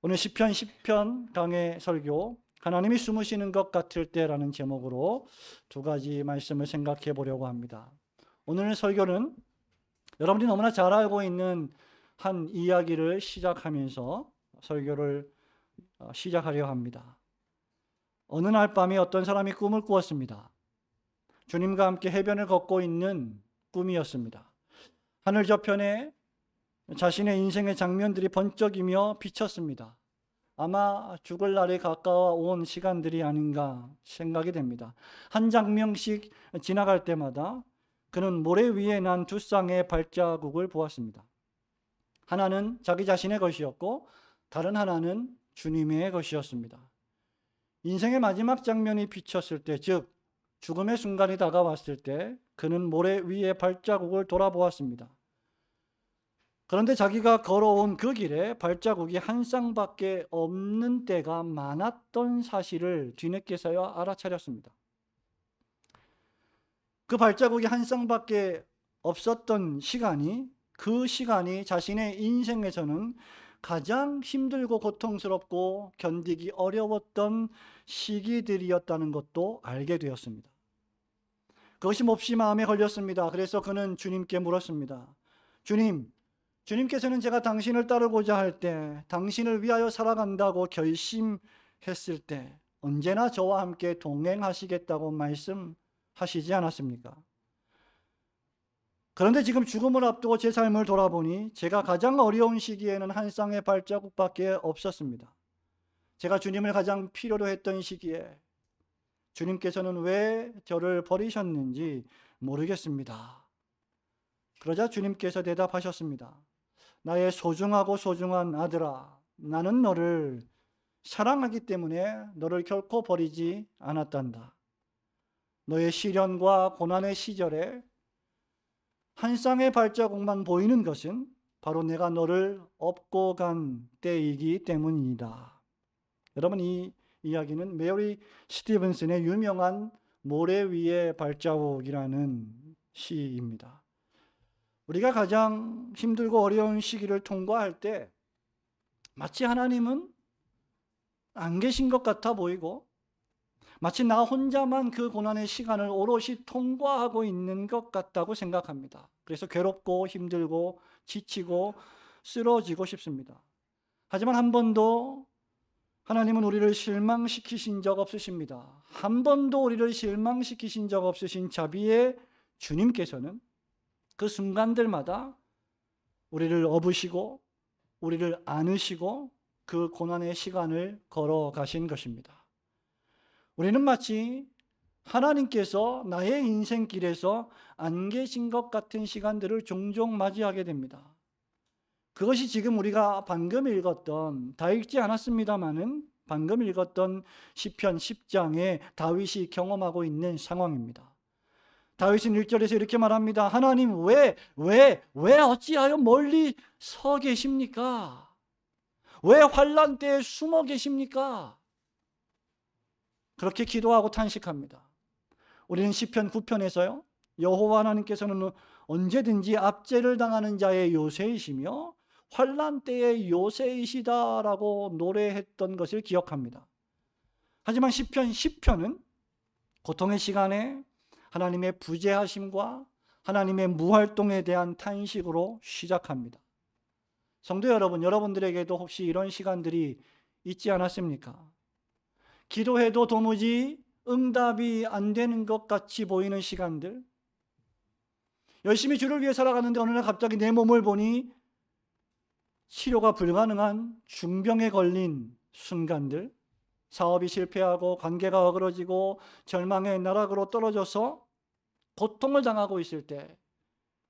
오늘 시편 10편 강해 설교, 하나님이 숨으시는 것 같을 때라는 제목으로 두 가지 말씀을 생각해 보려고 합니다. 오늘 설교는 여러분이 너무나 잘 알고 있는 한 이야기를 시작하면서 설교를 시작하려 합니다. 어느 날 밤에 어떤 사람이 꿈을 꾸었습니다. 주님과 함께 해변을 걷고 있는 꿈이었습니다. 하늘 저편에 자신의 인생의 장면들이 번쩍이며 비쳤습니다. 아마 죽을 날이 가까워 온 시간들이 아닌가 생각이 됩니다. 한 장면씩 지나갈 때마다 그는 모래 위에 난 두 쌍의 발자국을 보았습니다. 하나는 자기 자신의 것이었고 다른 하나는 주님의 것이었습니다. 인생의 마지막 장면이 비쳤을 때, 즉 죽음의 순간이 다가왔을 때 그는 모래 위에 발자국을 돌아보았습니다. 그런데 자기가 걸어온 그 길에 발자국이 한 쌍밖에 없는 때가 많았던 사실을 뒤늦게서야 알아차렸습니다. 그 발자국이 한 쌍밖에 없었던 시간이, 그 시간이 자신의 인생에서는 가장 힘들고 고통스럽고 견디기 어려웠던 시기들이었다는 것도 알게 되었습니다. 그것이 몹시 마음에 걸렸습니다. 그래서 그는 주님께 물었습니다. 주님께서는 제가 당신을 따르고자 할 때, 당신을 위하여 살아간다고 결심했을 때 언제나 저와 함께 동행하시겠다고 말씀하시지 않았습니까? 그런데 지금 죽음을 앞두고 제 삶을 돌아보니 제가 가장 어려운 시기에는 한 쌍의 발자국밖에 없었습니다. 제가 주님을 가장 필요로 했던 시기에 주님께서는 왜 저를 버리셨는지 모르겠습니다. 그러자 주님께서 대답하셨습니다. 나의 소중하고 소중한 아들아, 나는 너를 사랑하기 때문에 너를 결코 버리지 않았단다. 너의 시련과 고난의 시절에 한 쌍의 발자국만 보이는 것은 바로 내가 너를 업고 간 때이기 때문이다. 여러분, 이 이야기는 메리 스티븐슨의 유명한 모래 위의 발자국이라는 시입니다. 우리가 가장 힘들고 어려운 시기를 통과할 때 마치 하나님은 안 계신 것 같아 보이고, 마치 나 혼자만 그 고난의 시간을 오롯이 통과하고 있는 것 같다고 생각합니다. 그래서 괴롭고 힘들고 지치고 쓰러지고 싶습니다. 하지만 한 번도 하나님은 우리를 실망시키신 적 없으십니다. 한 번도 우리를 실망시키신 적 없으신 자비의 주님께서는 그 순간들마다 우리를 업으시고 우리를 안으시고 그 고난의 시간을 걸어가신 것입니다. 우리는 마치 하나님께서 나의 인생길에서 안 계신 것 같은 시간들을 종종 맞이하게 됩니다. 그것이 지금 우리가 방금 읽었던, 다 읽지 않았습니다마는 방금 읽었던 시편 10장에 다윗이 경험하고 있는 상황입니다. 다윗은 1절에서 이렇게 말합니다. 하나님 왜 어찌하여 멀리 서 계십니까? 왜 환난 때에 숨어 계십니까? 그렇게 기도하고 탄식합니다. 우리는 시편 9편에서요. 여호와 하나님께서는 언제든지 압제를 당하는 자의 요새이시며 환난 때의 요새이시다라고 노래했던 것을 기억합니다. 하지만 시편 10편은 고통의 시간에 하나님의 부재하심과 하나님의 무활동에 대한 탄식으로 시작합니다. 성도 여러분, 여러분들에게도 혹시 이런 시간들이 있지 않았습니까? 기도해도 도무지 응답이 안 되는 것 같이 보이는 시간들, 열심히 주를 위해 살아가는데 어느 날 갑자기 내 몸을 보니 치료가 불가능한 중병에 걸린 순간들, 사업이 실패하고 관계가 어그러지고 절망의 나락으로 떨어져서 고통을 당하고 있을 때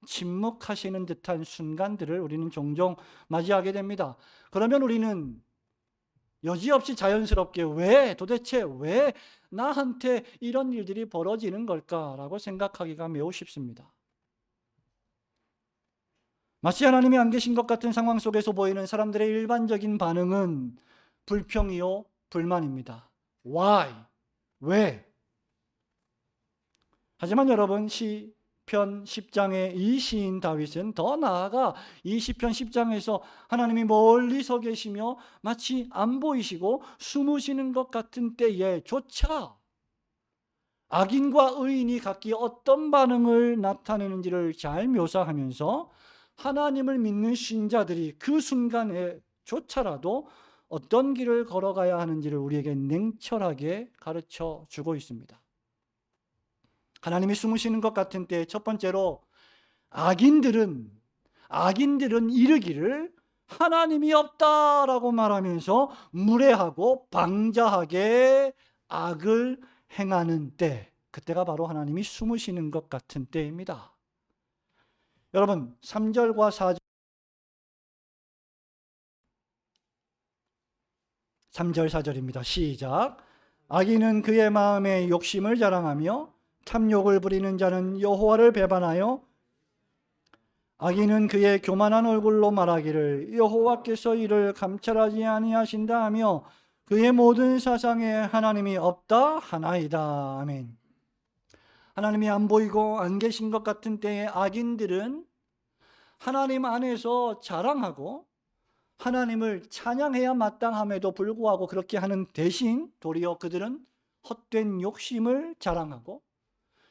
침묵하시는 듯한 순간들을 우리는 종종 맞이하게 됩니다. 그러면 우리는 여지없이 자연스럽게 도대체 왜 나한테 이런 일들이 벌어지는 걸까라고 생각하기가 매우 쉽습니다. 마치 하나님이 안 계신 것 같은 상황 속에서 보이는 사람들의 일반적인 반응은 불평이요, 불만입니다. Why? 왜? 하지만 여러분, 시편 10장의 이 시인 다윗은 더 나아가 이 시편 10장에서 하나님이 멀리 서 계시며 마치 안 보이시고 숨으시는 것 같은 때에조차 악인과 의인이 각기 어떤 반응을 나타내는지를 잘 묘사하면서 하나님을 믿는 신자들이 그 순간에조차라도 어떤 길을 걸어가야 하는지를 우리에게 냉철하게 가르쳐 주고 있습니다. 하나님이 숨으시는 것 같은 때 첫 번째로 악인들은 이르기를 하나님이 없다라고 말하면서 무례하고 방자하게 악을 행하는 때, 그때가 바로 하나님이 숨으시는 것 같은 때입니다. 여러분 3절과 4절 3절 4절입니다. 시작. 악인은 그의 마음에 욕심을 자랑하며 탐욕을 부리는 자는 여호와를 배반하여 악인은 그의 교만한 얼굴로 말하기를 여호와께서 이를 감찰하지 아니하신다 하며 그의 모든 사상에 하나님이 없다 하나이다. 아멘. 하나님이 안 보이고 안 계신 것 같은 때에 악인들은 하나님 안에서 자랑하고 하나님을 찬양해야 마땅함에도 불구하고 그렇게 하는 대신 도리어 그들은 헛된 욕심을 자랑하고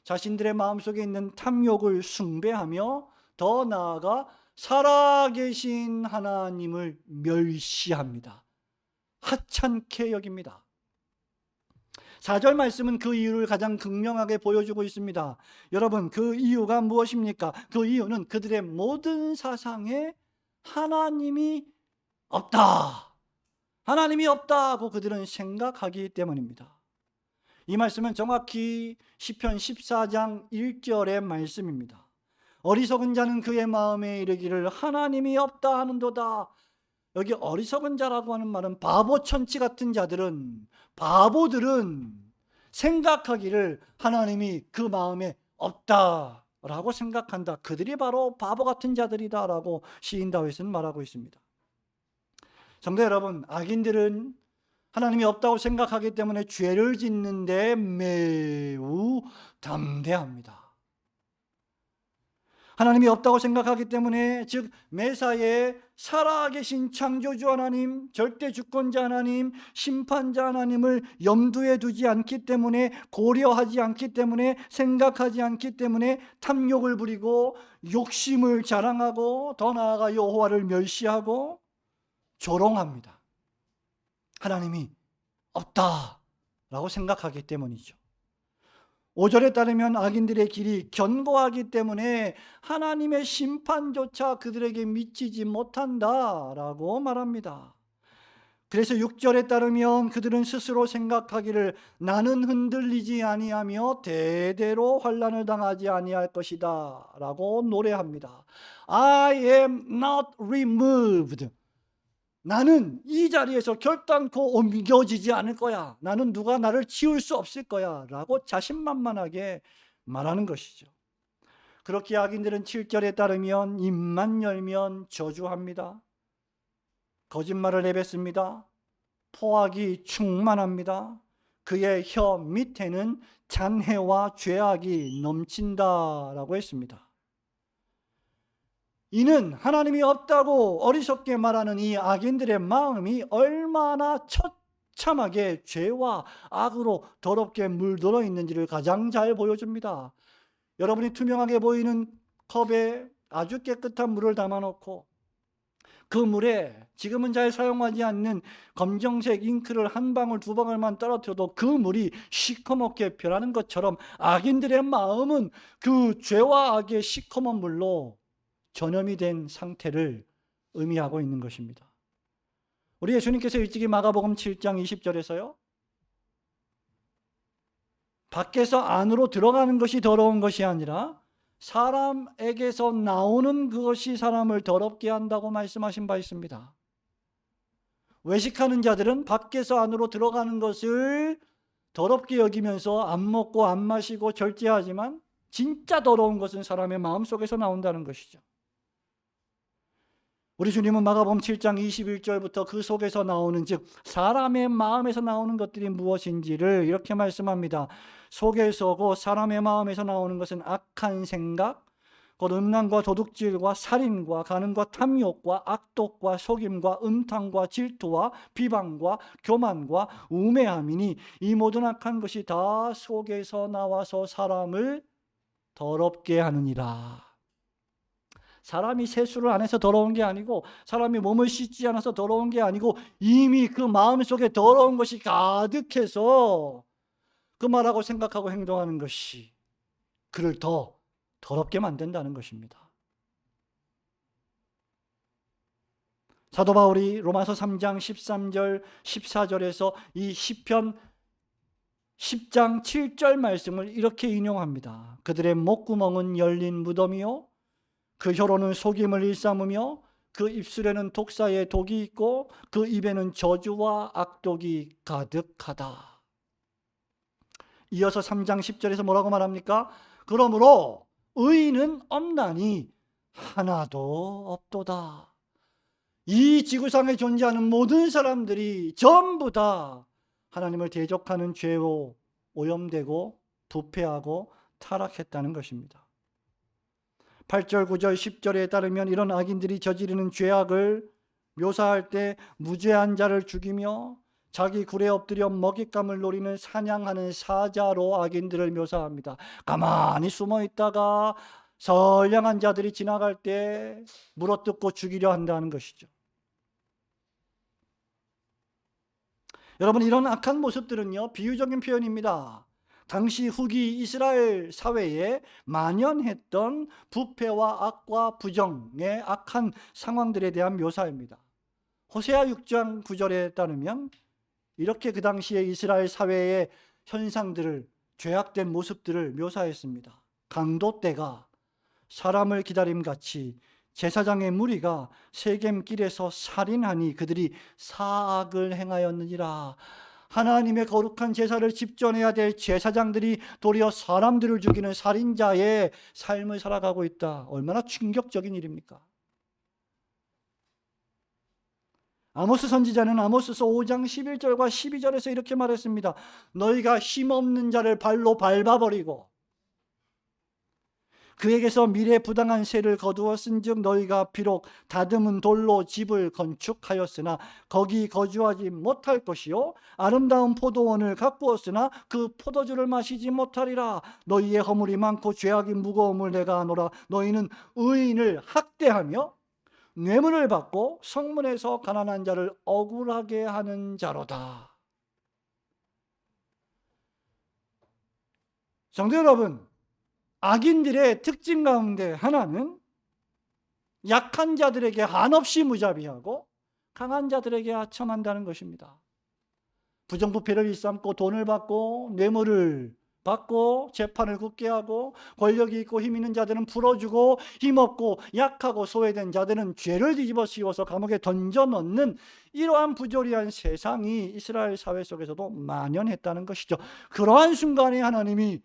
자신들의 마음속에 있는 탐욕을 숭배하며 더 나아가 살아계신 하나님을 멸시합니다. 하찮게 여깁니다. 4절 말씀은 그 이유를 가장 극명하게 보여주고 있습니다. 여러분, 그 이유가 무엇입니까? 그 이유는 그들의 모든 사상에 하나님이 없다, 하나님이 없다고 그들은 생각하기 때문입니다. 이 말씀은 정확히 시편 14장 1절의 말씀입니다. 어리석은 자는 그의 마음에 이르기를 하나님이 없다 하는도다. 여기 어리석은 자라고 하는 말은 바보천치 같은 자들은, 바보들은 생각하기를 하나님이 그 마음에 없다라고 생각한다. 그들이 바로 바보 같은 자들이다라고 시인 다윗은 말하고 있습니다. 성도 여러분, 악인들은 하나님이 없다고 생각하기 때문에 죄를 짓는데 매우 담대합니다. 하나님이 없다고 생각하기 때문에, 즉 매사에 살아계신 창조주 하나님, 절대 주권자 하나님, 심판자 하나님을 염두에 두지 않기 때문에, 고려하지 않기 때문에, 생각하지 않기 때문에 탐욕을 부리고 욕심을 자랑하고 더 나아가 여호와를 멸시하고 조롱합니다. 하나님이 없다라고 생각하기 때문이죠. 5절에 따르면 악인들의 길이 견고하기 때문에 하나님의 심판조차 그들에게 미치지 못한다라고 말합니다. 그래서 6절에 따르면 그들은 스스로 생각하기를 나는 흔들리지 아니하며 대대로 환난을 당하지 아니할 것이다 라고 노래합니다. I am not removed. 나는 이 자리에서 결단코 옮겨지지 않을 거야. 나는 누가 나를 치울 수 없을 거야 라고 자신만만하게 말하는 것이죠. 그렇게 악인들은 7절에 따르면 입만 열면 저주합니다. 거짓말을 내뱉습니다. 포악이 충만합니다. 그의 혀 밑에는 잔해와 죄악이 넘친다라고 했습니다. 이는 하나님이 없다고 어리석게 말하는 이 악인들의 마음이 얼마나 처참하게 죄와 악으로 더럽게 물들어 있는지를 가장 잘 보여줍니다. 여러분이 투명하게 보이는 컵에 아주 깨끗한 물을 담아놓고 그 물에 지금은 잘 사용하지 않는 검정색 잉크를 한 방울 두 방울만 떨어뜨려도 그 물이 시커멓게 변하는 것처럼 악인들의 마음은 그 죄와 악의 시커먼 물로 전염이 된 상태를 의미하고 있는 것입니다. 우리 예수님께서 일찍이 마가복음 7장 20절에서요, 밖에서 안으로 들어가는 것이 더러운 것이 아니라 사람에게서 나오는 그것이 사람을 더럽게 한다고 말씀하신 바 있습니다. 외식하는 자들은 밖에서 안으로 들어가는 것을 더럽게 여기면서 안 먹고 안 마시고 절제하지만 진짜 더러운 것은 사람의 마음속에서 나온다는 것이죠. 우리 주님은 마가복음 7장 21절부터 그 속에서 나오는, 즉 사람의 마음에서 나오는 것들이 무엇인지를 이렇게 말씀합니다. 속에서, 곧 사람의 마음에서 나오는 것은 악한 생각, 곧 음란과 도둑질과 살인과 간음과 탐욕과 악독과 속임과 음탕과 질투와 비방과 교만과 우매함이니 이 모든 악한 것이 다 속에서 나와서 사람을 더럽게 하느니라. 사람이 세수를 안 해서 더러운 게 아니고, 사람이 몸을 씻지 않아서 더러운 게 아니고, 이미 그 마음속에 더러운 것이 가득해서 그 말하고 생각하고 행동하는 것이 그를 더 더럽게 만든다는 것입니다. 사도 바울이 로마서 3장 13절 14절에서 이 시편 10장 7절 말씀을 이렇게 인용합니다. 그들의 목구멍은 열린 무덤이요 그 혀로는 속임을 일삼으며 그 입술에는 독사의 독이 있고 그 입에는 저주와 악독이 가득하다. 이어서 3장 10절에서 뭐라고 말합니까? 그러므로 의인은 없나니 하나도 없도다. 이 지구상에 존재하는 모든 사람들이 전부 다 하나님을 대적하는 죄로 오염되고 부패하고 타락했다는 것입니다. 8절, 9절, 10절에 따르면 이런 악인들이 저지르는 죄악을 묘사할 때 무죄한 자를 죽이며 자기 굴에 엎드려 먹잇감을 노리는 사냥하는 사자로 악인들을 묘사합니다. 가만히 숨어 있다가 선량한 자들이 지나갈 때 물어뜯고 죽이려 한다는 것이죠. 여러분, 이런 악한 모습들은요, 비유적인 표현입니다. 당시 후기 이스라엘 사회에 만연했던 부패와 악과 부정의 악한 상황들에 대한 묘사입니다. 호세아 6장 9절에 따르면 이렇게 그 당시에 이스라엘 사회의 현상들을, 죄악된 모습들을 묘사했습니다. 강도 떼가 사람을 기다림같이 제사장의 무리가 세겜길에서 살인하니 그들이 사악을 행하였느니라. 하나님의 거룩한 제사를 집전해야 될 제사장들이 도리어 사람들을 죽이는 살인자의 삶을 살아가고 있다. 얼마나 충격적인 일입니까? 아모스 선지자는 아모스서 5장 11절과 12절에서 이렇게 말했습니다. 너희가 힘없는 자를 발로 밟아버리고 그에게서 미래 부당한 세를 거두었은즉 너희가 비록 다듬은 돌로 집을 건축하였으나 거기 거주하지 못할 것이요 아름다운 포도원을 가꾸었으나 그 포도주를 마시지 못하리라. 너희의 허물이 많고 죄악이 무거움을 내가 아노라. 너희는 의인을 학대하며 뇌물을 받고 성문에서 가난한 자를 억울하게 하는 자로다. 성도 여러분, 악인들의 특징 가운데 하나는 약한 자들에게 한없이 무자비하고 강한 자들에게 하청한다는 것입니다. 부정부패를 일삼고 돈을 받고 뇌물을 받고 재판을 굳게 하고 권력이 있고 힘 있는 자들은 풀어주고 힘없고 약하고 소외된 자들은 죄를 뒤집어 씌워서 감옥에 던져 넣는 이러한 부조리한 세상이 이스라엘 사회 속에서도 만연했다는 것이죠. 그러한 순간에 하나님이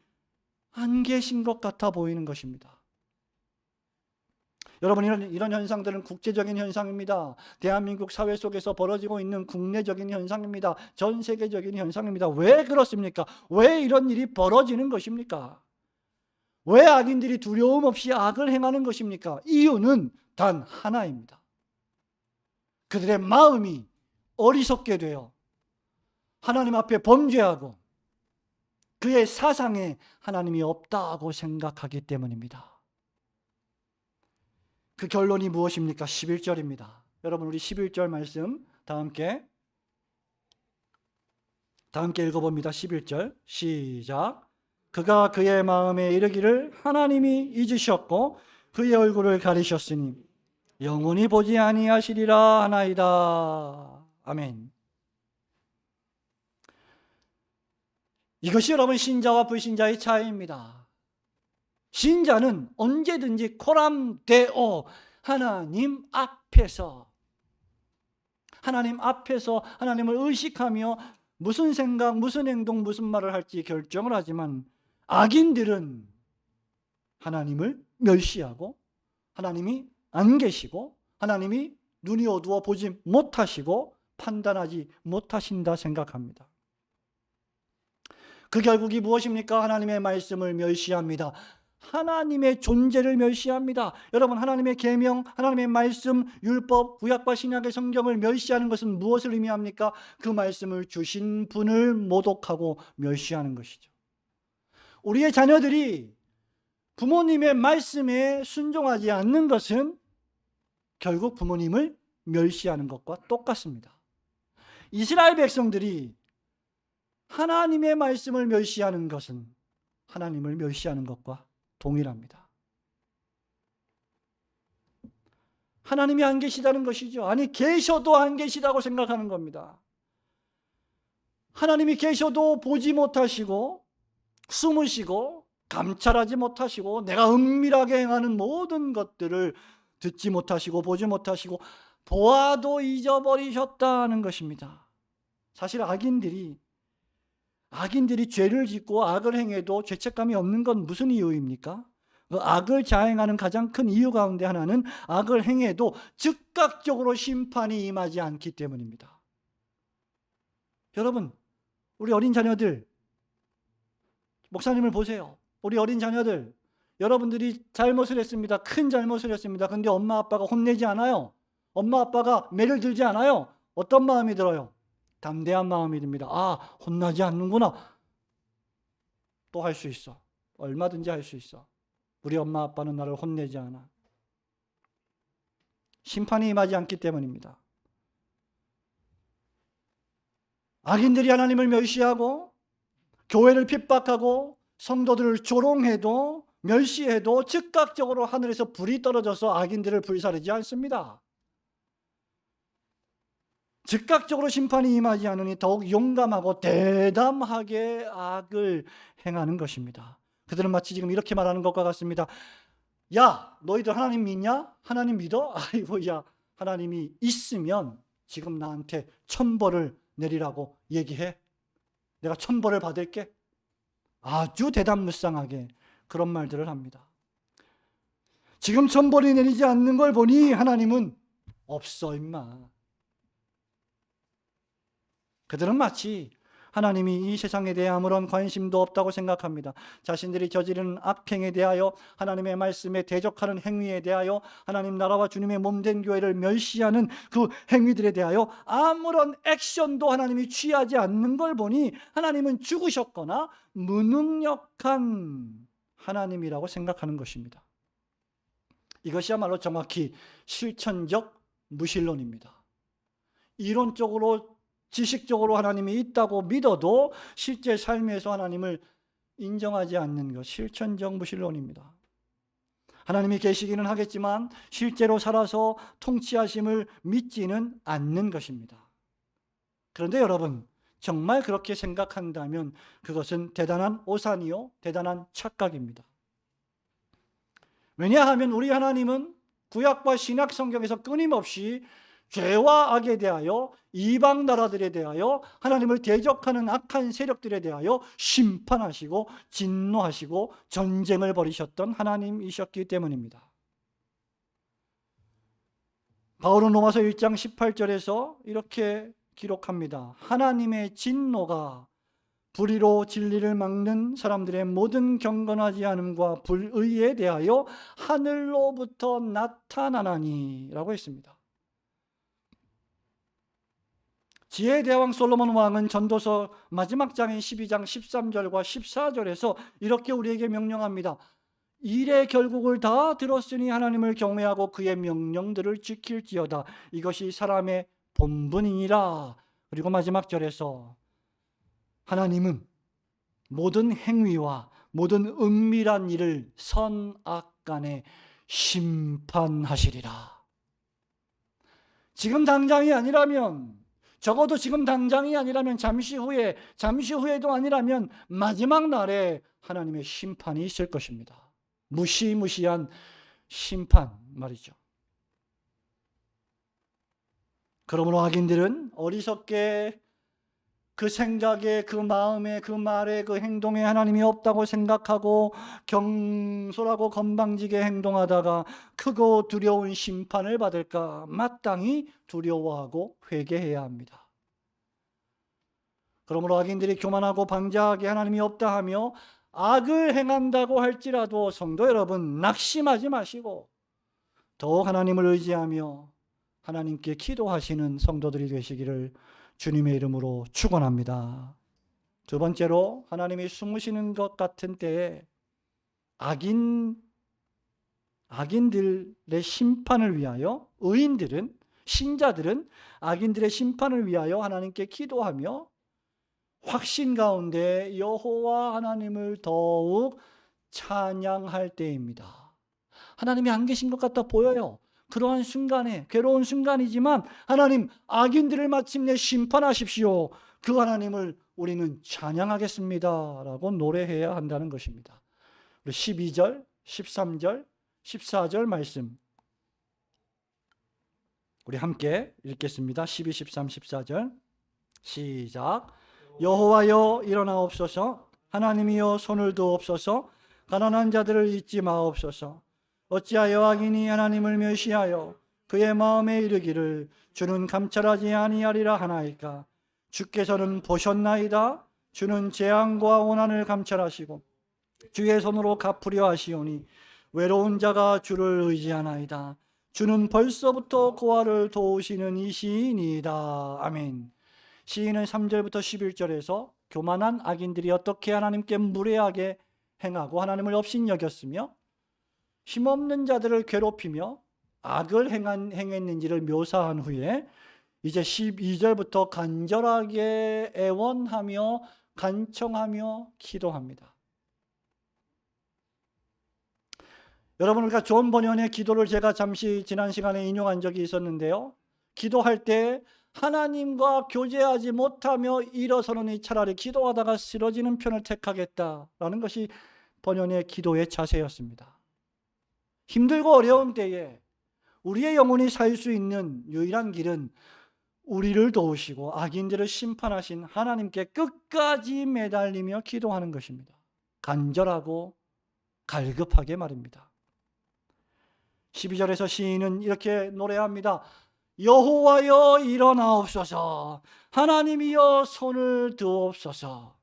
안 계신 것 같아 보이는 것입니다. 여러분, 이런 현상들은 국제적인 현상입니다. 대한민국 사회 속에서 벌어지고 있는 국내적인 현상입니다. 전 세계적인 현상입니다. 왜 그렇습니까? 왜 이런 일이 벌어지는 것입니까? 왜 악인들이 두려움 없이 악을 행하는 것입니까? 이유는 단 하나입니다. 그들의 마음이 어리석게 되어 하나님 앞에 범죄하고 그의 사상에 하나님이 없다고 생각하기 때문입니다. 그 결론이 무엇입니까? 11절입니다. 여러분, 우리 11절 말씀 다 함께 읽어봅니다. 11절 시작. 그가 그의 마음에 이르기를 하나님이 잊으셨고 그의 얼굴을 가리셨으니 영원히 보지 아니하시리라 하나이다. 아멘. 이것이 여러분 신자와 불신자의 차이입니다. 신자는 언제든지 코람되어 하나님 앞에서 하나님을 의식하며 무슨 생각, 무슨 행동, 무슨 말을 할지 결정을 하지만 악인들은 하나님을 멸시하고 하나님이 안 계시고 하나님이 눈이 어두워 보지 못하시고 판단하지 못하신다 생각합니다. 그 결국이 무엇입니까? 하나님의 말씀을 멸시합니다. 하나님의 존재를 멸시합니다. 여러분, 하나님의 계명, 하나님의 말씀, 율법, 구약과 신약의 성경을 멸시하는 것은 무엇을 의미합니까? 그 말씀을 주신 분을 모독하고 멸시하는 것이죠. 우리의 자녀들이 부모님의 말씀에 순종하지 않는 것은 결국 부모님을 멸시하는 것과 똑같습니다. 이스라엘 백성들이 하나님의 말씀을 멸시하는 것은 하나님을 멸시하는 것과 동일합니다. 하나님이 안 계시다는 것이죠. 아니, 계셔도 안 계시다고 생각하는 겁니다. 하나님이 계셔도 보지 못하시고 숨으시고 감찰하지 못하시고 내가 은밀하게 행하는 모든 것들을 듣지 못하시고 보지 못하시고 보아도 잊어버리셨다는 것입니다. 사실 악인들이 죄를 짓고 악을 행해도 죄책감이 없는 건 무슨 이유입니까? 그 악을 자행하는 가장 큰 이유 가운데 하나는 악을 행해도 즉각적으로 심판이 임하지 않기 때문입니다. 여러분, 우리 어린 자녀들, 목사님을 보세요. 우리 어린 자녀들, 여러분들이 잘못을 했습니다. 큰 잘못을 했습니다. 그런데 엄마 아빠가 혼내지 않아요. 엄마 아빠가 매를 들지 않아요. 어떤 마음이 들어요? 담대한 마음이 듭니다. 아, 혼나지 않는구나. 또 할 수 있어. 얼마든지 할 수 있어. 우리 엄마 아빠는 나를 혼내지 않아. 심판이 임하지 않기 때문입니다. 악인들이 하나님을 멸시하고 교회를 핍박하고 성도들을 조롱해도 멸시해도 즉각적으로 하늘에서 불이 떨어져서 악인들을 불사르지 않습니다. 즉각적으로 심판이 임하지 않으니 더욱 용감하고 대담하게 악을 행하는 것입니다. 그들은 마치 지금 이렇게 말하는 것과 같습니다. 야, 너희들 하나님 믿냐? 하나님 믿어? 아이고야, 하나님이 있으면 지금 나한테 천벌을 내리라고 얘기해. 내가 천벌을 받을게. 아주 대담무쌍하게 그런 말들을 합니다. 지금 천벌이 내리지 않는 걸 보니 하나님은 없어 임마. 그들은 마치 하나님이 이 세상에 대해 아무런 관심도 없다고 생각합니다. 자신들이 저지르는 악행에 대하여, 하나님의 말씀에 대적하는 행위에 대하여, 하나님 나라와 주님의 몸된 교회를 멸시하는 그 행위들에 대하여 아무런 액션도 하나님이 취하지 않는 걸 보니 하나님은 죽으셨거나 무능력한 하나님이라고 생각하는 것입니다. 이것이야말로 정확히 실천적 무신론입니다. 이론적으로 지식적으로 하나님이 있다고 믿어도 실제 삶에서 하나님을 인정하지 않는 것, 실천적 무신론입니다. 하나님이 계시기는 하겠지만 실제로 살아서 통치하심을 믿지는 않는 것입니다. 그런데 여러분, 정말 그렇게 생각한다면 그것은 대단한 오산이요, 대단한 착각입니다. 왜냐하면 우리 하나님은 구약과 신약 성경에서 끊임없이 죄와 악에 대하여, 이방 나라들에 대하여, 하나님을 대적하는 악한 세력들에 대하여 심판하시고 진노하시고 전쟁을 벌이셨던 하나님이셨기 때문입니다. 바울은 로마서 1장 18절에서 이렇게 기록합니다. 하나님의 진노가 불의로 진리를 막는 사람들의 모든 경건하지 않음과 불의에 대하여 하늘로부터 나타나나니 라고 했습니다. 지혜의 대왕 솔로몬 왕은 전도서 마지막 장인 12장 13절과 14절에서 이렇게 우리에게 명령합니다. 일의 결국을 다 들었으니 하나님을 경외하고 그의 명령들을 지킬지어다. 이것이 사람의 본분이니라. 그리고 마지막 절에서 하나님은 모든 행위와 모든 은밀한 일을 선악간에 심판하시리라. 지금 당장이 아니라면, 적어도 지금 당장이 아니라면 잠시 후에도 아니라면 마지막 날에 하나님의 심판이 있을 것입니다. 무시무시한 심판 말이죠. 그러므로 악인들은 어리석게 그 생각에, 그 마음에, 그 말에, 그 행동에 하나님이 없다고 생각하고 경솔하고 건방지게 행동하다가 크고 두려운 심판을 받을까 마땅히 두려워하고 회개해야 합니다. 그러므로 악인들이 교만하고 방자하게 하나님이 없다 하며 악을 행한다고 할지라도 성도 여러분, 낙심하지 마시고 더욱 하나님을 의지하며 하나님께 기도하시는 성도들이 되시기를 주님의 이름으로 축원합니다. 두 번째로, 하나님이 숨으시는 것 같은 때에 악인들의 심판을 위하여, 의인들은, 신자들은 악인들의 심판을 위하여 하나님께 기도하며 확신 가운데 여호와 하나님을 더욱 찬양할 때입니다. 하나님이 안 계신 것 같아 보여요. 그러한 순간에, 괴로운 순간이지만 하나님, 악인들을 마침내 심판하십시오. 그 하나님을 우리는 찬양하겠습니다 라고 노래해야 한다는 것입니다. 12절, 13절, 14절 말씀 우리 함께 읽겠습니다. 12, 13, 14절 시작. 여호와여 일어나옵소서. 하나님이여 손을 두옵소서. 가난한 자들을 잊지 마옵소서. 어찌하여 악인이 하나님을 멸시하여 그의 마음에 이르기를 주는 감찰하지 아니하리라 하나이까. 주께서는 보셨나이다. 주는 재앙과 고난을 감찰하시고 주의 손으로 갚으려 하시오니 외로운 자가 주를 의지하나이다. 주는 벌써부터 고아를 도우시는 이시이니이다. 아멘. 시인은 3절부터 11절에서 교만한 악인들이 어떻게 하나님께 무례하게 행하고 하나님을 업신여겼으며 힘없는 자들을 괴롭히며 악을 행했는지를 묘사한 후에 이제 12절부터 간절하게 애원하며 간청하며 기도합니다. 여러분, 우리가 존 버년의 기도를 제가 잠시 지난 시간에 인용한 적이 있었는데요, 기도할 때 하나님과 교제하지 못하며 일어서느니 차라리 기도하다가 쓰러지는 편을 택하겠다라는 것이 버년의 기도의 자세였습니다. 힘들고 어려운 때에 우리의 영혼이 살 수 있는 유일한 길은 우리를 도우시고 악인들을 심판하신 하나님께 끝까지 매달리며 기도하는 것입니다. 간절하고 갈급하게 말입니다. 12절에서 시인은 이렇게 노래합니다. 여호와여 일어나옵소서. 하나님이여 손을 두옵소서.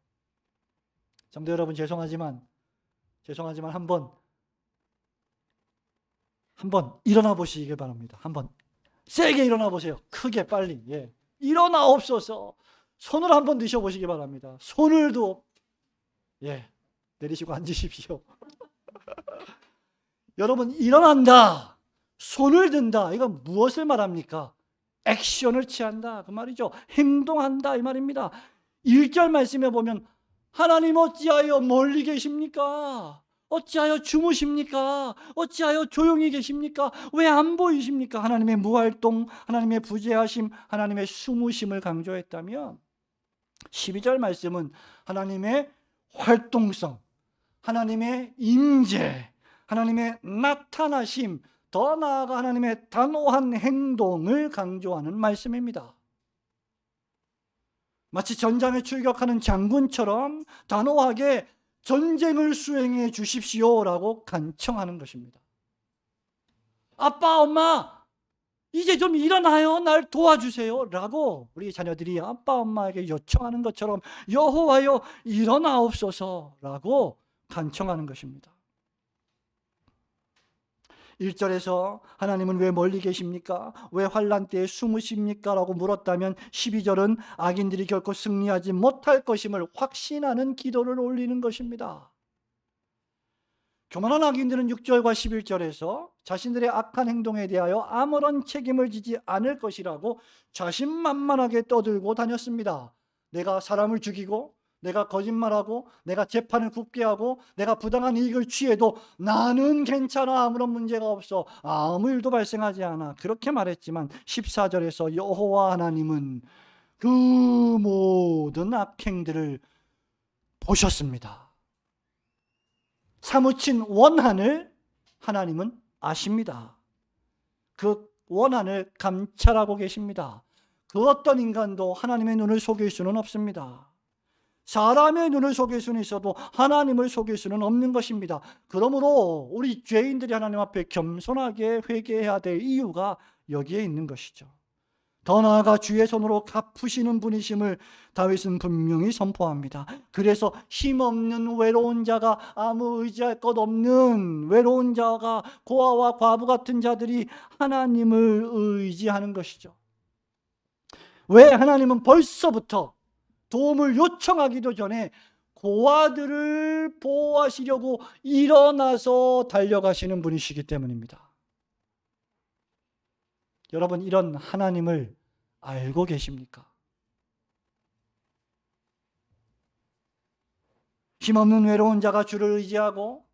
성도 여러분, 죄송하지만 한번 일어나 보시길 바랍니다. 한번 세게 일어나 보세요. 크게 빨리. 일어나옵소서. 손을 한번 드셔 보시기 바랍니다. 손을 내리시고 앉으십시오. 여러분, 일어난다, 손을 든다, 이건 무엇을 말합니까? 액션을 취한다 그 말이죠. 행동한다 이 말입니다. 1절 말씀에 보면 하나님 어찌하여 멀리 계십니까? 어찌하여 주무십니까? 어찌하여 조용히 계십니까? 왜 안 보이십니까? 하나님의 무활동, 하나님의 부재하심, 하나님의 숨으심을 강조했다면 12절 말씀은 하나님의 활동성, 하나님의 임재, 하나님의 나타나심, 더 나아가 하나님의 단호한 행동을 강조하는 말씀입니다. 마치 전장에 출격하는 장군처럼 단호하게 전쟁을 수행해 주십시오라고 간청하는 것입니다. 아빠, 엄마, 이제 좀 일어나요. 날 도와주세요 라고 우리 자녀들이 아빠, 엄마에게 요청하는 것처럼 여호와여 일어나옵소서라고 간청하는 것입니다. 1절에서 하나님은 왜 멀리 계십니까? 왜 환난 때에 숨으십니까? 라고 물었다면 12절은 악인들이 결코 승리하지 못할 것임을 확신하는 기도를 올리는 것입니다. 교만한 악인들은 6절과 11절에서 자신들의 악한 행동에 대하여 아무런 책임을 지지 않을 것이라고 자신만만하게 떠들고 다녔습니다. 내가 사람을 죽이고 내가 거짓말하고 내가 재판을 굽게 하고 내가 부당한 이익을 취해도 나는 괜찮아, 아무런 문제가 없어, 아무 일도 발생하지 않아, 그렇게 말했지만 14절에서 여호와 하나님은 그 모든 악행들을 보셨습니다. 사무친 원한을 하나님은 아십니다. 그 원한을 감찰하고 계십니다. 그 어떤 인간도 하나님의 눈을 속일 수는 없습니다. 사람의 눈을 속일 수는 있어도 하나님을 속일 수는 없는 것입니다. 그러므로 우리 죄인들이 하나님 앞에 겸손하게 회개해야 될 이유가 여기에 있는 것이죠. 더 나아가 주의 손으로 갚으시는 분이심을 다윗은 분명히 선포합니다. 그래서 힘없는 외로운 자가, 아무 의지할 것 없는 외로운 자가, 고아와 과부 같은 자들이 하나님을 의지하는 것이죠. 왜? 하나님은 벌써부터 도움을 요청하기도 전에 고아들을 보호하시려고 일어나서 달려가시는 분이시기 때문입니다. 여러분, 이런 하나님을 알고 계십니까? 힘없는 외로운 자가 주를 의지하고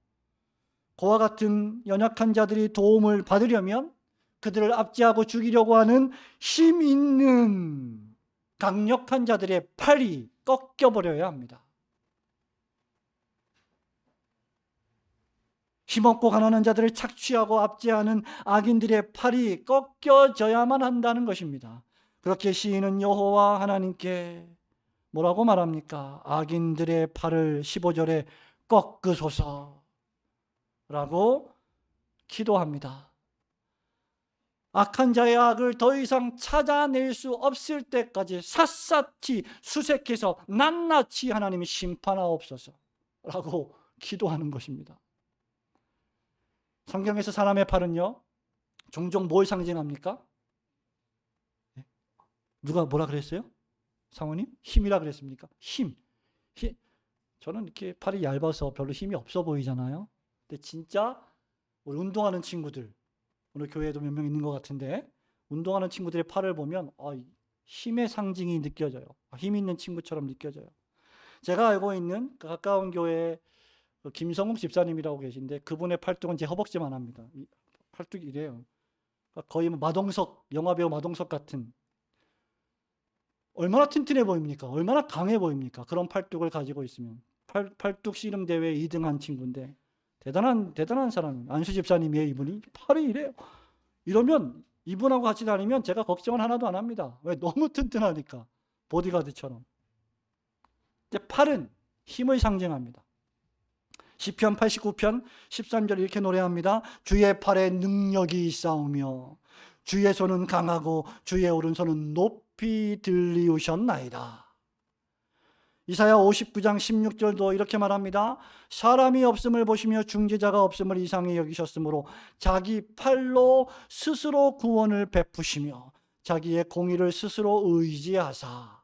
고아 같은 연약한 자들이 도움을 받으려면 그들을 압제하고 죽이려고 하는 힘 있는 강력한 자들의 팔이 꺾여버려야 합니다. 힘없고 가난한 자들을 착취하고 압제하는 악인들의 팔이 꺾여져야만 한다는 것입니다. 그렇게 시인은 여호와 하나님께 뭐라고 말합니까? 악인들의 팔을 15절에 꺾으소서라고 기도합니다. 악한 자의 악을 더 이상 찾아낼 수 없을 때까지 샅샅이 수색해서 낱낱이 하나님이 심판하옵소서라고 기도하는 것입니다. 성경에서 사람의 팔은요, 종종 뭘 상징합니까? 누가 뭐라 그랬어요? 사모님? 힘이라 그랬습니까? 힘. 저는 이렇게 팔이 얇아서 별로 힘이 없어 보이잖아요. 근데 진짜 우리 운동하는 친구들, 오늘 교회에도 몇 명 있는 것 같은데, 운동하는 친구들의 팔을 보면 힘의 상징이 느껴져요. 힘 있는 친구처럼 느껴져요. 제가 알고 있는 가까운 교회에 김성욱 집사님이라고 계신데, 그분의 팔뚝은 제 허벅지만 합니다. 팔뚝이 이래요. 거의 마동석, 영화배우 마동석 같은, 얼마나 튼튼해 보입니까? 얼마나 강해 보입니까? 그런 팔뚝을 가지고 있으면. 팔뚝 씨름 대회 2등한 친구인데 대단한 사람이에요. 안수 집사님이에요. 이분이 팔이 이래요. 이러면 이분하고 같이 다니면 제가 걱정은 하나도 안 합니다. 왜? 너무 튼튼하니까. 보디가드처럼. 팔은 힘을 상징합니다. 시편 89편 13절 이렇게 노래합니다. 주의 팔에 능력이 있사오며 주의 손은 강하고 주의 오른손은 높이 들리우셨나이다. 이사야 59장 16절도 이렇게 말합니다. 사람이 없음을 보시며 중재자가 없음을 이상히 여기셨으므로 자기 팔로 스스로 구원을 베푸시며 자기의 공의를 스스로 의지하사.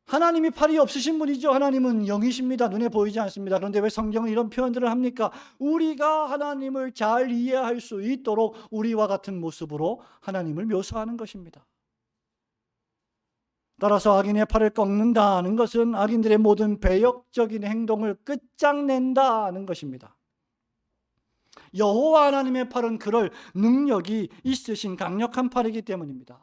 하나님이 팔이 없으신 분이죠. 하나님은 영이십니다. 눈에 보이지 않습니다. 그런데 왜 성경은 이런 표현들을 합니까? 우리가 하나님을 잘 이해할 수 있도록 우리와 같은 모습으로 하나님을 묘사하는 것입니다. 따라서 악인의 팔을 꺾는다는 것은 악인들의 모든 배역적인 행동을 끝장낸다는 것입니다. 여호와 하나님의 팔은 그럴 능력이 있으신 강력한 팔이기 때문입니다.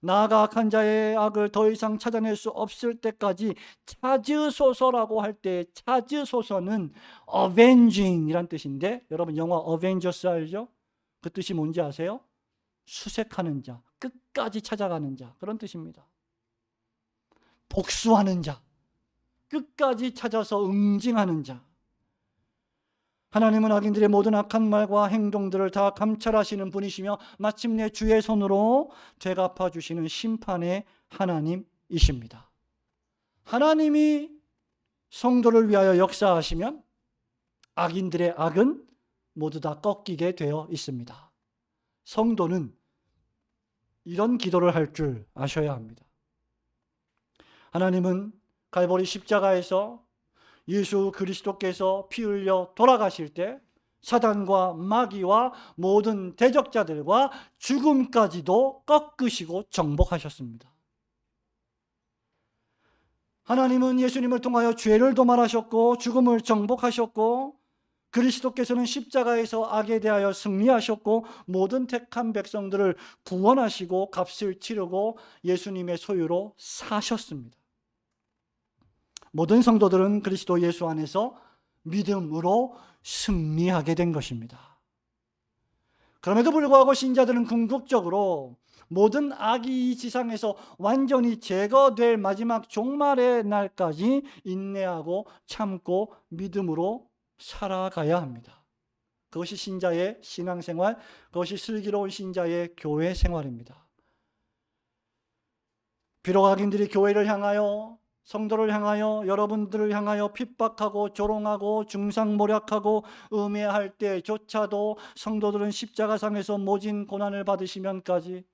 나아가 악한 자의 악을 더 이상 찾아낼 수 없을 때까지 찾으소서라고 할 때, 찾으소서는 avenging이란 뜻인데, 여러분 영화 어벤져스 알죠? 그 뜻이 뭔지 아세요? 수색하는 자, 끝까지 찾아가는 자, 그런 뜻입니다. 복수하는 자, 끝까지 찾아서 응징하는 자. 하나님은 악인들의 모든 악한 말과 행동들을 다 감찰하시는 분이시며 마침내 주의 손으로 되갚아 주시는 심판의 하나님이십니다. 하나님이 성도를 위하여 역사하시면 악인들의 악은 모두 다 꺾이게 되어 있습니다. 성도는 이런 기도를 할 줄 아셔야 합니다. 하나님은 갈보리 십자가에서 예수 그리스도께서 피 흘려 돌아가실 때 사단과 마귀와 모든 대적자들과 죽음까지도 꺾으시고 정복하셨습니다. 하나님은 예수님을 통하여 죄를 도말하셨고 죽음을 정복하셨고, 그리스도께서는 십자가에서 악에 대하여 승리하셨고 모든 택한 백성들을 구원하시고 값을 치르고 예수님의 소유로 사셨습니다. 모든 성도들은 그리스도 예수 안에서 믿음으로 승리하게 된 것입니다. 그럼에도 불구하고 신자들은 궁극적으로 모든 악이 이 지상에서 완전히 제거될 마지막 종말의 날까지 인내하고 참고 믿음으로 살아가야 합니다. 그것이 신자의 신앙생활, 그것이 슬기로운 신자의 교회 생활입니다. 비록 악인들이 교회를 향하여, 성도를 향하여, 여러분들을 향하여 핍박하고 조롱하고 중상모략하고 음해할 때조차도 성도들은 십자가상에서 모진 고난을 받으시면까지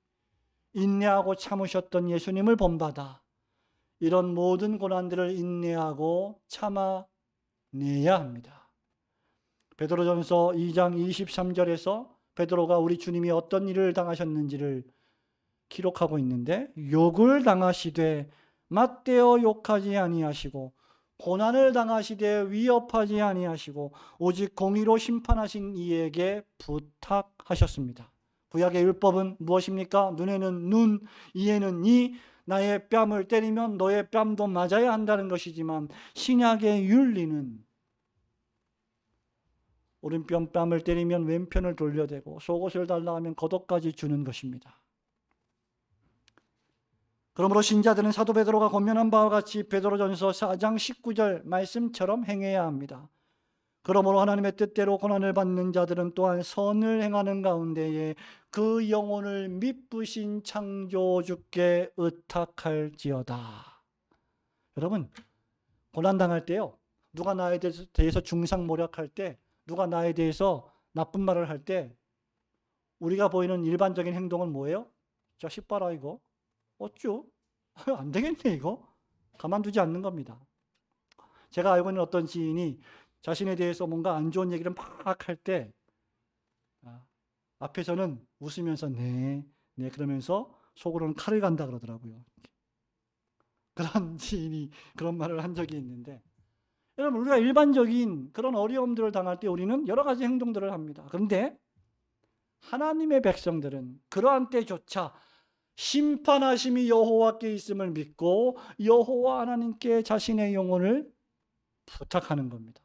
인내하고 참으셨던 예수님을 본받아 이런 모든 고난들을 인내하고 참아내야 합니다. 베드로전서 2장 23절에서 베드로가 우리 주님이 어떤 일을 당하셨는지를 기록하고 있는데, 욕을 당하시되 맞대어 욕하지 아니하시고 고난을 당하시되 위협하지 아니하시고 오직 공의로 심판하신 이에게 부탁하셨습니다. 구약의 율법은 무엇입니까? 눈에는 눈, 이에는 이, 나의 뺨을 때리면 너의 뺨도 맞아야 한다는 것이지만, 신약의 윤리는 오른편 뺨을 때리면 왼편을 돌려대고 속옷을 달라 하면 겉옷까지 주는 것입니다. 그러므로 신자들은 사도 베드로가 권면한 바와 같이 베드로전서 4장 19절 말씀처럼 행해야 합니다. 그러므로 하나님의 뜻대로 고난을 받는 자들은 또한 선을 행하는 가운데에 그 영혼을 미쁘신 창조주께 의탁할지어다. 여러분, 고난당할 때요, 누가 나에 대해서 중상모략할 때, 누가 나에 대해서 나쁜 말을 할 때 우리가 보이는 일반적인 행동은 뭐예요? 자식 봐라 이거, 어쭈? 안 되겠네 이거. 가만두지 않는 겁니다. 제가 알고 있는 어떤 지인이 자신에 대해서 뭔가 안 좋은 얘기를 막 할 때 앞에서는 웃으면서 네 그러면서 속으로는 칼을 간다 그러더라고요. 그런 지인이 그런 말을 한 적이 있는데, 여러분, 우리가 일반적인 그런 어려움들을 당할 때 우리는 여러 가지 행동들을 합니다. 그런데 하나님의 백성들은 그러한 때조차 심판하심이 여호와께 있음을 믿고 여호와 하나님께 자신의 영혼을 부탁하는 겁니다.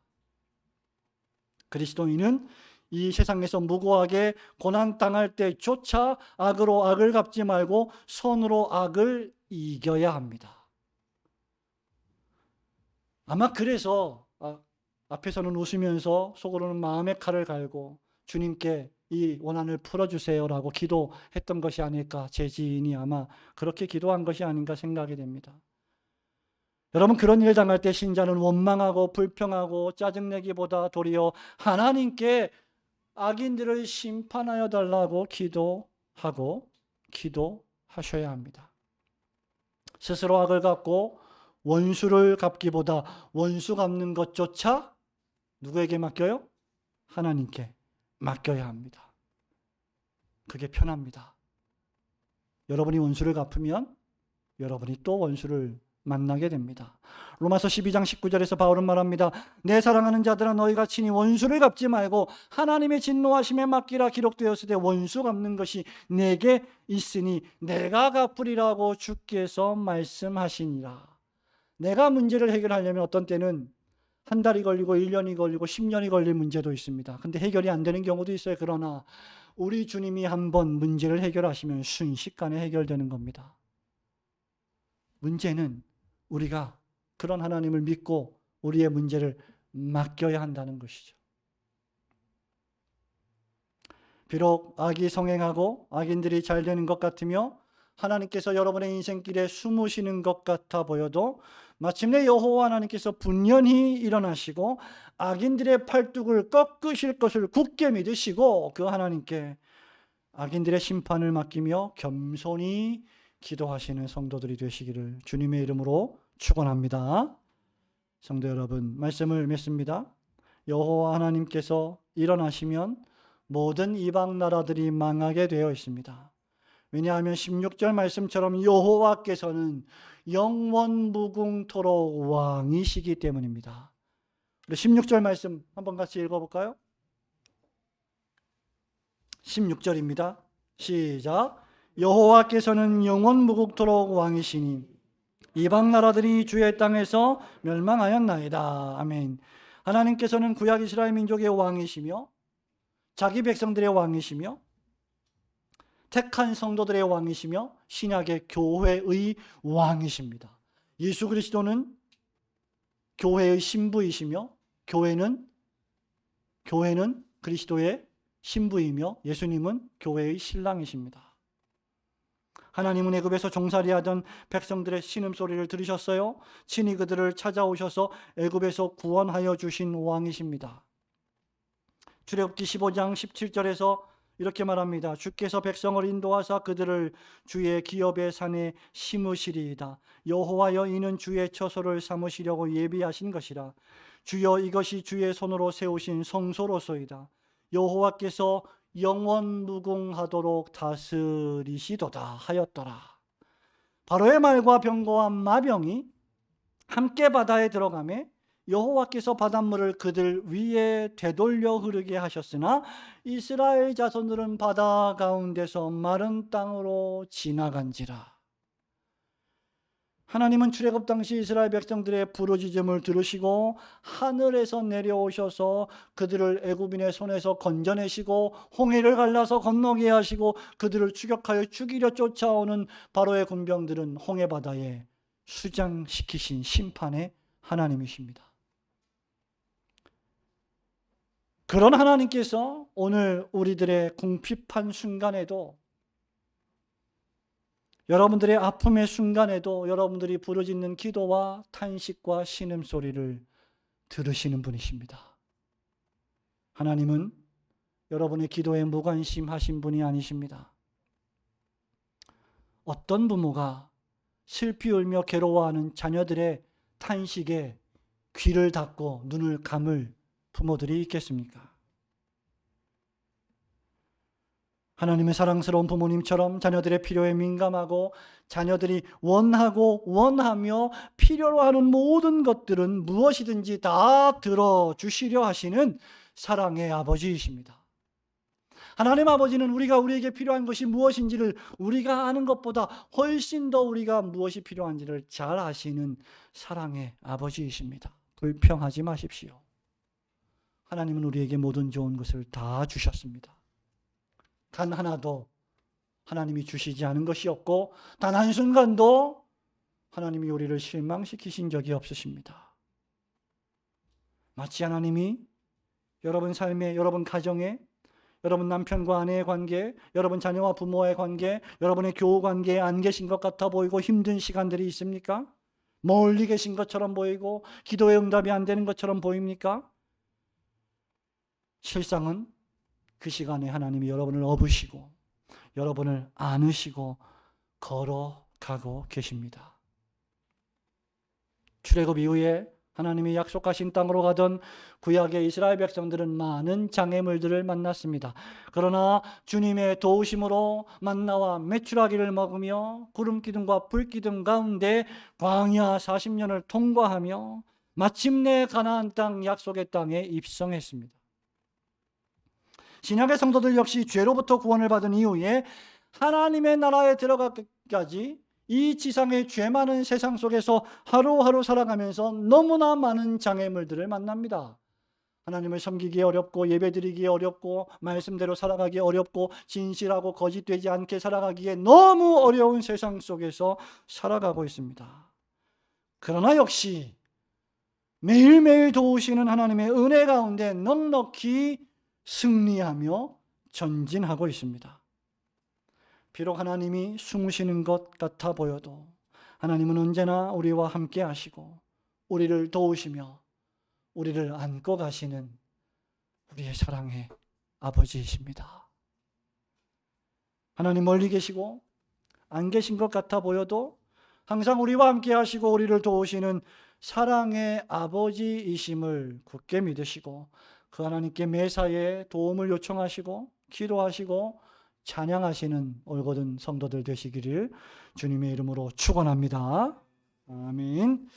그리스도인은 이 세상에서 무고하게 고난당할 때조차 악으로 악을 갚지 말고 선으로 악을 이겨야 합니다. 아마 그래서 앞에서는 웃으면서 속으로는 마음의 칼을 갈고 주님께 이 원한을 풀어주세요라고 기도했던 것이 아닐까, 제 지인이 아마 그렇게 기도한 것이 아닌가 생각이 됩니다. 여러분, 그런 일 당할 때 신자는 원망하고 불평하고 짜증내기보다 도리어 하나님께 악인들을 심판하여 달라고 기도하셔야 합니다. 스스로 악을 갚고 원수를 갚기보다 원수 갚는 것조차 누구에게 맡겨요? 하나님께 맡겨야 합니다. 그게 편합니다. 여러분이 원수를 갚으면 여러분이 또 원수를 만나게 됩니다. 로마서 12장 19절에서 바울은 말합니다. 내 사랑하는 자들아, 너희가 친히 원수를 갚지 말고 하나님의 진노하심에 맡기라. 기록되었으되 원수 갚는 것이 내게 있으니 내가 갚으리라고 주께서 말씀하시니라. 내가 문제를 해결하려면 어떤 때는 한 달이 걸리고 1년이 걸리고 10년이 걸릴 문제도 있습니다. 근데 해결이 안 되는 경우도 있어요. 그러나 우리 주님이 한번 문제를 해결하시면 순식간에 해결되는 겁니다. 문제는 우리가 그런 하나님을 믿고 우리의 문제를 맡겨야 한다는 것이죠. 비록 악이 성행하고 악인들이 잘 되는 것 같으며 하나님께서 여러분의 인생길에 숨으시는 것 같아 보여도 마침내 여호와 하나님께서 분연히 일어나시고 악인들의 팔뚝을 꺾으실 것을 굳게 믿으시고 그 하나님께 악인들의 심판을 맡기며 겸손히 기도하시는 성도들이 되시기를 주님의 이름으로 축원합니다. 성도 여러분, 말씀을 맺습니다. 여호와 하나님께서 일어나시면 모든 이방 나라들이 망하게 되어 있습니다. 왜냐하면 16절 말씀처럼 여호와께서는 영원무궁토록 왕이시기 때문입니다. 우리 16절 말씀 한번 같이 읽어볼까요? 16절입니다. 시작. 여호와께서는 영원무궁토록 왕이시니 이방 나라들이 주의 땅에서 멸망하였나이다. 아멘. 하나님께서는 구약 이스라엘 민족의 왕이시며 자기 백성들의 왕이시며 택한 성도들의 왕이시며 신약의 교회의 왕이십니다. 예수 그리스도는 교회의 신부이시며 교회는 그리스도의 신부이며 예수님은 교회의 신랑이십니다. 하나님은 애굽에서 종살이하던 백성들의 신음소리를 들으셨어요. 친히 그들을 찾아오셔서 애굽에서 구원하여 주신 왕이십니다. 출애굽기 15장 17절에서 이렇게 말합니다. 주께서 백성을 인도하사 그들을 주의 기업의 산에 심으시리이다. 여호와여 이는 주의 처소를 삼으시려고 예비하신 것이라. 주여 이것이 주의 손으로 세우신 성소로소이다. 여호와께서 영원 무궁하도록 다스리시도다 하였더라. 바로의 말과 병거와 마병이 함께 바다에 들어가매 여호와께서 바닷물을 그들 위에 되돌려 흐르게 하셨으나 이스라엘 자손들은 바다 가운데서 마른 땅으로 지나간지라. 하나님은 출애굽 당시 이스라엘 백성들의 부르짖음을 들으시고 하늘에서 내려오셔서 그들을 애굽인의 손에서 건져내시고 홍해를 갈라서 건너게 하시고 그들을 추격하여 죽이려 쫓아오는 바로의 군병들은 홍해 바다에 수장시키신 심판의 하나님이십니다. 그런 하나님께서 오늘 우리들의 궁핍한 순간에도, 여러분들의 아픔의 순간에도 여러분들이 부르짖는 기도와 탄식과 신음소리를 들으시는 분이십니다. 하나님은 여러분의 기도에 무관심하신 분이 아니십니다. 어떤 부모가 슬피 울며 괴로워하는 자녀들의 탄식에 귀를 닫고 눈을 감을 부모들이 있겠습니까? 하나님의 사랑스러운 부모님처럼 자녀들의 필요에 민감하고 자녀들이 원하며 필요로 하는 모든 것들은 무엇이든지 다 들어주시려 하시는 사랑의 아버지이십니다. 하나님 아버지는 우리에게 필요한 것이 무엇인지를 우리가 아는 것보다 훨씬 더 우리가 무엇이 필요한지를 잘 아시는 사랑의 아버지이십니다. 불평하지 마십시오. 하나님은 우리에게 모든 좋은 것을 다 주셨습니다. 단 하나도 하나님이 주시지 않은 것이 없고 단 한순간도 하나님이 우리를 실망시키신 적이 없으십니다. 마치 하나님이 여러분 삶에, 여러분 가정에, 여러분 남편과 아내의 관계, 여러분 자녀와 부모의 관계, 여러분의 교우 관계에 안 계신 것 같아 보이고 힘든 시간들이 있습니까? 멀리 계신 것처럼 보이고 기도의 응답이 안 되는 것처럼 보입니까? 실상은 그 시간에 하나님이 여러분을 업으시고 여러분을 안으시고 걸어가고 계십니다. 출애굽 이후에 하나님이 약속하신 땅으로 가던 구약의 이스라엘 백성들은 많은 장애물들을 만났습니다. 그러나 주님의 도우심으로 만나와 메추라기를 먹으며 구름 기둥과 불 기둥 가운데 광야 40년을 통과하며 마침내 가나안 땅 약속의 땅에 입성했습니다. 신약의 성도들 역시 죄로부터 구원을 받은 이후에 하나님의 나라에 들어가기까지 이 지상의 죄 많은 세상 속에서 하루하루 살아가면서 너무나 많은 장애물들을 만납니다. 하나님을 섬기기 어렵고 예배드리기 어렵고 말씀대로 살아가기 어렵고 진실하고 거짓되지 않게 살아가기에 너무 어려운 세상 속에서 살아가고 있습니다. 그러나 역시 매일매일 도우시는 하나님의 은혜 가운데 넉넉히 승리하며 전진하고 있습니다. 비록 하나님이 숨으시는 것 같아 보여도 하나님은 언제나 우리와 함께 하시고 우리를 도우시며 우리를 안고 가시는 우리의 사랑의 아버지이십니다. 하나님 멀리 계시고 안 계신 것 같아 보여도 항상 우리와 함께 하시고 우리를 도우시는 사랑의 아버지이심을 굳게 믿으시고 그 하나님께 매사에 도움을 요청하시고 기도하시고 찬양하시는 올곧은 성도들 되시기를 주님의 이름으로 축원합니다. 아멘.